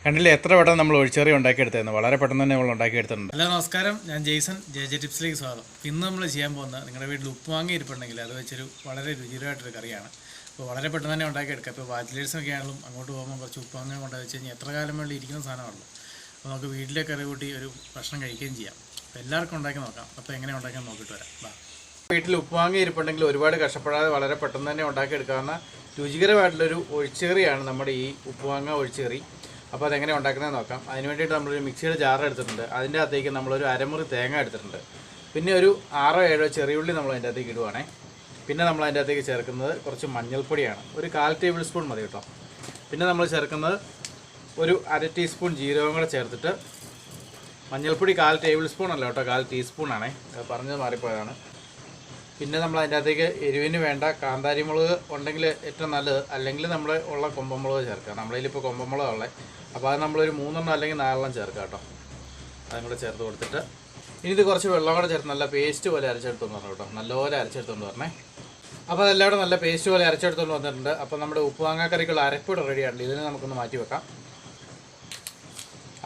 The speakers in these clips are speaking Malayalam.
കണ്ടില്ലേ എത്ര പെട്ടെന്ന് നമ്മൾ ഒഴിച്ചേറി ഉണ്ടാക്കിയെടുത്തായിരുന്നു. വളരെ പെട്ടെന്ന് തന്നെ നമ്മൾ ഉണ്ടാക്കിയെടുത്തിട്ടുണ്ട്. ഹലോ നമസ്കാരം, ഞാൻ ജെയ്സൺ. ജെ ടിപ്സിലേക്ക് സ്വാഗതം. ഇന്ന് നമ്മൾ ചെയ്യാൻ പോകുന്നത് നിങ്ങളുടെ വീട്ടിൽ ഉപ്പ് വാങ്ങി ഇരിപ്പുണ്ടെങ്കിൽ അത് വെച്ചൊരു വളരെ രുചികരമായിട്ടൊരു കറിയാണ്. അപ്പോൾ വളരെ പെട്ടെന്ന് തന്നെ ഉണ്ടാക്കിയെടുക്കാം. ഇപ്പോൾ ബാച്ചിലേഴ്സൊക്കെ ആണെങ്കിലും അങ്ങോട്ട് പോകുമ്പോൾ കുറച്ച് ഉപ്പ് വാങ്ങി കൊണ്ടുപോയി വെച്ച് കഴിഞ്ഞാൽ എത്ര കാലം വേണ്ടി ഇരിക്കുന്ന സാധനമാണല്ലോ. അപ്പോൾ നമുക്ക് വീട്ടിലെ കറി കൂട്ടി ഒരു ഭക്ഷണം കഴിക്കുകയും ചെയ്യാം. അപ്പോൾ എല്ലാവർക്കും ഉണ്ടാക്കി നോക്കാം. അപ്പോൾ എങ്ങനെ ഉണ്ടാക്കാൻ നോക്കിയിട്ട് വരാം. വീട്ടിൽ ഉപ്പ് വാങ്ങി ഇരിപ്പുണ്ടെങ്കിൽ ഒരുപാട് കഷ്ടപ്പെടാതെ വളരെ പെട്ടെന്ന് തന്നെ ഉണ്ടാക്കിയെടുക്കാവുന്ന രുചികരമായിട്ടുള്ളൊരു ഒഴിച്ചുകറിയാണ് നമ്മുടെ ഈ ഉപ്പ് വാങ്ങ ഒഴിച്ചുകറി. അപ്പോൾ അതെങ്ങനെ ഉണ്ടാക്കുന്നത് നോക്കാം. അതിന് വേണ്ടിയിട്ട് നമ്മളൊരു മിക്സിയുടെ ജാർ എടുത്തിട്ടുണ്ട്. അതിൻ്റെ അകത്തേക്ക് നമ്മളൊരു അരമുറി തേങ്ങ എടുത്തിട്ടുണ്ട്. പിന്നെ ഒരു 6-7 ചെറിയുള്ളി നമ്മൾ അതിൻ്റെ അകത്തേക്ക് ഇടുവാണേ. പിന്നെ നമ്മൾ അതിൻ്റെ അകത്തേക്ക് ചേർക്കുന്നത് കുറച്ച് മഞ്ഞൾപ്പൊടിയാണ്. ഒരു 1/4 ടേബിൾ സ്പൂൺ മതി കേട്ടോ. പിന്നെ നമ്മൾ ചേർക്കുന്നത് ഒരു 1/2 ടീസ്പൂൺ ജീരകം കൂടെ ചേർത്തിട്ട്, മഞ്ഞൾപ്പൊടി 1/4 ടേബിൾ സ്പൂൺ അല്ല കേട്ടോ, 1/4 ടീസ്പൂണാണേ, പറഞ്ഞത് മാറിപ്പോയതാണ്. പിന്നെ നമ്മൾ അതിൻ്റെ അകത്തേക്ക് എരിവിന് വേണ്ട കാന്താരി മുളക് ഉണ്ടെങ്കിൽ ഏറ്റവും നല്ലത്, അല്ലെങ്കിൽ നമ്മൾ ഉള്ള കൊമ്പമുളക് ചേർക്കുക. നമ്മളതിലിപ്പോൾ കൊമ്പമുളക് ഉള്ളത്, അപ്പോൾ അത് നമ്മളൊരു 3 അല്ലെങ്കിൽ 4 ചേർക്കുക കേട്ടോ. അതും കൂടെ ചേർത്ത് കൊടുത്തിട്ട് ഇനി ഇത് കുറച്ച് വെള്ളം കൂടെ ചേർത്ത് നല്ല പേസ്റ്റ് പോലെ അരച്ചെടുത്തോണ്ട് വരണം കേട്ടോ. നല്ലപോലെ അരച്ചെടുത്തോണ്ട് വരണേ. അപ്പോൾ അതെല്ലാവരും നല്ല പേസ്റ്റ് പോലെ അരച്ചെടുത്തോണ്ട് വന്നിട്ടുണ്ട്. അപ്പോൾ നമ്മുടെ ഉപ്പ് വാങ്ങാക്കറിക്കുള്ള അരപ്പിടെ റെഡിയാണ്. ഇതിനെ നമുക്കൊന്ന് മാറ്റി വെക്കാം.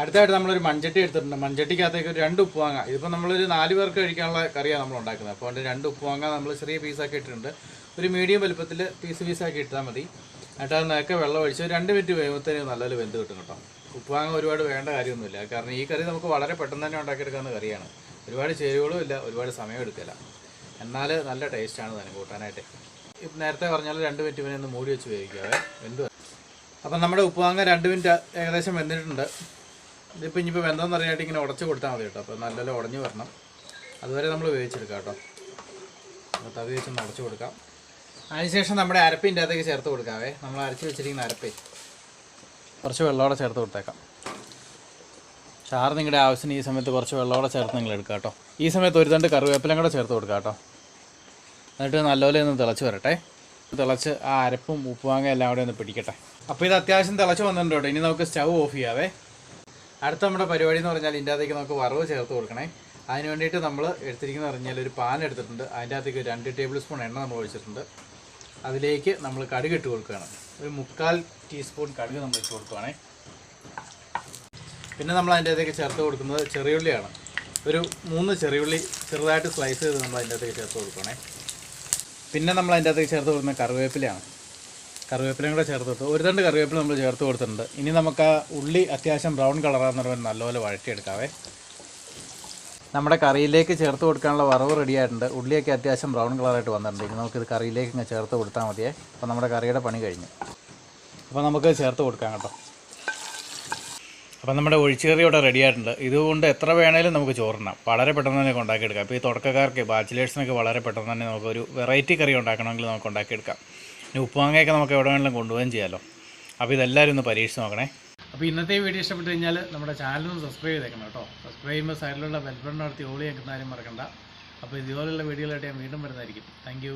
അടുത്തായിട്ട് നമ്മളൊരു മൺചട്ടി എടുത്തിട്ടുണ്ട്. മൺചട്ടിക്കകത്തേക്ക് ഒരു 2 ഉപ്പ് വാങ്ങ. ഇതിപ്പോൾ നമ്മളൊരു 4 പേർക്ക് കഴിക്കാനുള്ള കറിയാണ് നമ്മൾ ഉണ്ടാക്കുന്നത്. അപ്പോൾ അതുകൊണ്ട് 2 ഉപ്പ് വാങ്ങ നമ്മൾ ചെറിയ പീസാക്കി ഇട്ടിട്ടുണ്ട്. ഒരു മീഡിയം വലുപ്പത്തിൽ പീസാക്കി ഇട്ടാൽ മതി. എന്നിട്ട് അത് നേരത്തെ വെള്ളം ഒഴിച്ച് 2 മിനിറ്റ് കഴിയുമ്പോഴത്തേന് നല്ലൊരു വെന്ത് കിട്ടും കേട്ടോ. ഉപ്പ് വാങ്ങ ഒരുപാട് വേണ്ട കാര്യമൊന്നുമില്ല. കാരണം ഈ കറി നമുക്ക് വളരെ പെട്ടെന്ന് തന്നെ ഉണ്ടാക്കിയെടുക്കാവുന്ന കറിയാണ്. ഒരുപാട് ചേരുവകളും ഇല്ല, ഒരുപാട് സമയം എടുക്കില്ല. എന്നാൽ നല്ല ടേസ്റ്റാണ് തന്നെ കൂട്ടാനായിട്ട്. ഇപ്പം നേരത്തെ പറഞ്ഞാൽ 2 മിനിറ്റ് പിന്നെ ഒന്ന് മൂടി വെച്ച് വേവിക്കാവേ, വെന്ത്. അപ്പം നമ്മുടെ ഉപ്പ് വാങ്ങ 2 മിനിറ്റ് ഏകദേശം വെന്തിട്ടുണ്ട്. ഇതിപ്പോൾ ഇനിയിപ്പോൾ വെന്തോന്ന് അറിയാനായിട്ട് ഇങ്ങനെ ഉടച്ച് കൊടുത്താൽ മതി കേട്ടോ. അപ്പോൾ നല്ലപോലെ ഉടഞ്ഞ് വരണം. അതുവരെ നമ്മൾ വേവിച്ചെടുക്കാം കേട്ടോ. അപ്പോൾ തവി വെച്ചൊന്ന് ഉടച്ച് കൊടുക്കാം. അതിനുശേഷം നമ്മുടെ അരപ്പിൻ്റെ അകത്തേക്ക് ചേർത്ത് കൊടുക്കാവേ. നമ്മൾ അരച്ച് വെച്ചിരിക്കുന്ന അരപ്പ് കുറച്ച് വെള്ളത്തോടെ ചേർത്ത് കൊടുത്തേക്കാം. ചാറ് നിങ്ങളുടെ ആവശ്യത്തിന് ഈ സമയത്ത് കുറച്ച് വെള്ളത്തോടെ ചേർത്ത് നിങ്ങൾ എടുക്കുക കേട്ടോ. ഈ സമയത്ത് ഒരു തണ്ട് കറിവേപ്പിലയും കൂടെ ചേർത്ത് കൊടുക്കുക കേട്ടോ. എന്നിട്ട് നല്ലപോലെ ഒന്ന് തിളച്ച് വരട്ടെ. തിളച്ച് ആ അരപ്പും ഉപ്പ് വാങ്ങ എല്ലാം കൂടെ ഒന്ന് പിടിക്കട്ടെ. അപ്പോൾ ഇത് അത്യാവശ്യം തിളച്ച് വന്നിട്ടുണ്ട് കേട്ടോ. ഇനി നമുക്ക് സ്റ്റൗ ഓഫ് ചെയ്യാവേ. അടുത്ത നമ്മുടെ പരിപാടി എന്ന് പറഞ്ഞാൽ ഇതിൻ്റെ അകത്തേക്ക് നമുക്ക് വറവ് ചേർത്ത് കൊടുക്കണേ. അതിന് വേണ്ടിയിട്ട് നമ്മൾ എടുത്തിരിക്കുന്നത് പറഞ്ഞാൽ ഒരു പാൻ എടുത്തിട്ടുണ്ട്. അതിൻ്റെ അകത്തേക്ക് 2 ടേബിൾ സ്പൂൺ എണ്ണ നമ്മൾ ഒഴിച്ചിട്ടുണ്ട്. അതിലേക്ക് നമ്മൾ കടുക് ഇട്ട് കൊടുക്കുകയാണ്. ഒരു 3/4 ടീസ്പൂൺ കടുക് നമ്മൾ ഇട്ട് കൊടുക്കുകയാണേ. പിന്നെ നമ്മൾ അതിൻ്റെ അകത്തേക്ക് ചേർത്ത് കൊടുക്കുന്നത് ചെറിയുള്ളിയാണ്. ഒരു 3 ചെറിയുള്ളി ചെറുതായിട്ട് സ്ലൈസ് ചെയ്ത് നമ്മൾ അതിൻ്റെ അകത്തേക്ക് ചേർത്ത് കൊടുക്കുകയാണേ. പിന്നെ നമ്മൾ അതിൻ്റെ അകത്തേക്ക് ചേർത്ത് കൊടുക്കുന്നത് കറിവേപ്പിലയാണ്. കറിവേപ്പിലയും കൂടെ ചേർത്ത് കൊടുത്തു. ഒരു തണ്ട് കറിവേപ്പില നമ്മൾ ചേർത്ത് കൊടുത്തിട്ടുണ്ട്. ഇനി നമുക്ക് ആ ഉള്ളി അത്യാവശ്യം ബ്രൗൺ കളറാന്ന് പറയുമ്പോൾ നല്ലപോലെ വഴറ്റിയെടുക്കാവേ. നമ്മുടെ കറിയിലേക്ക് ചേർത്ത് കൊടുക്കാനുള്ള വറവ് റെഡി ആയിട്ടുണ്ട്. ഉള്ളിയൊക്കെ അത്യാവശ്യം ബ്രൗൺ കളറായിട്ട് വന്നിട്ടുണ്ട്. ഇനി നമുക്കിത് കറിയിലേക്ക് ഇങ്ങനെ ചേർത്ത് കൊടുത്താൽ മതിയേ. അപ്പോൾ നമ്മുടെ കറിയുടെ പണി കഴിഞ്ഞു. അപ്പോൾ നമുക്ക് ചേർത്ത് കൊടുക്കാം കേട്ടോ. അപ്പോൾ നമ്മുടെ ഒഴിച്ചുകറി ഇവിടെ റെഡി ആയിട്ടുണ്ട്. ഇതുകൊണ്ട് എത്ര വേണേലും നമുക്ക് ചോറിനാം. വളരെ പെട്ടെന്ന് തന്നെ ഉണ്ടാക്കിയെടുക്കാം. ഇപ്പോൾ ഈ തുടക്കക്കാർക്ക് ബാച്ചിലേഴ്സിനൊക്കെ വളരെ പെട്ടെന്ന് തന്നെ നമുക്കൊരു വെറൈറ്റി കറി ഉണ്ടാക്കണമെങ്കിൽ നമുക്ക് ഉണ്ടാക്കിയെടുക്കാം. ഉപ്പ് വാങ്ങയൊക്കെ നമുക്ക് എവിടെ വേണമെങ്കിലും കൊണ്ടുപോവുകയും ചെയ്യാമല്ലോ. അപ്പോൾ ഇതെല്ലാവരും ഒന്ന് പരീക്ഷിച്ച് നോക്കണേ. അപ്പോൾ ഇന്നത്തെ വീഡിയോ ഇഷ്ടപ്പെട്ട് കഴിഞ്ഞാൽ നമ്മുടെ ചാനലൊന്ന് സബ്സ്ക്രൈബ് ചെയ്തേക്കണം കേട്ടോ. സബ്സ്ക്രൈബ് ചെയ്യുമ്പോൾ സൈഡിലുള്ള ബെൽ ബട്ടൺ നടത്തി ഓൾ ചെയ്യാൻ മറക്കണ്ട. അപ്പോൾ ഇതുപോലുള്ള വീഡിയോകളായിട്ട് ഞാൻ വീണ്ടും വരുന്നതായിരിക്കും. താങ്ക്